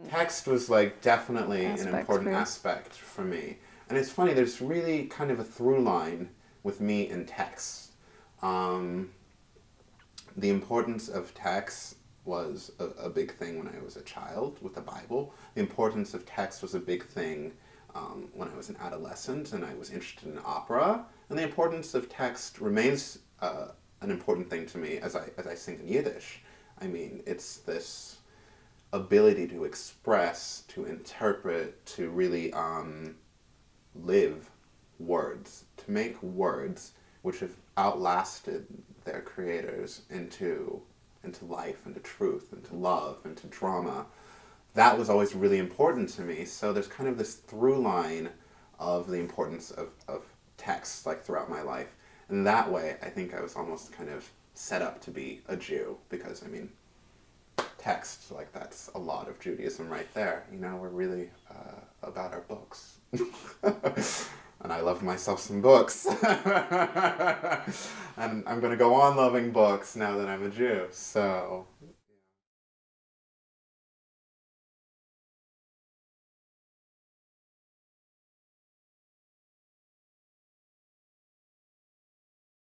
Text was like definitely an Aspect for important you. aspect for me. And it's funny, there's really kind of a through line with me and text. Um, the importance of text was a big thing when I was a child with the Bible. The importance of text was a big thing when I was an adolescent and I was interested in opera. And the importance of text remains an important thing to me as I sing in Yiddish. I mean, it's this ability to express, to interpret, to really live words, to make words which have outlasted their creators into life, into truth, into love, into drama. That was always really important to me. So there's kind of this through line of the importance of text like throughout my life. And that way I think I was almost kind of set up to be a Jew because I mean text, like that's a lot of Judaism right there. You know, we're really about our books. And I love myself some books. And I'm going to go on loving books now that I'm a Jew. So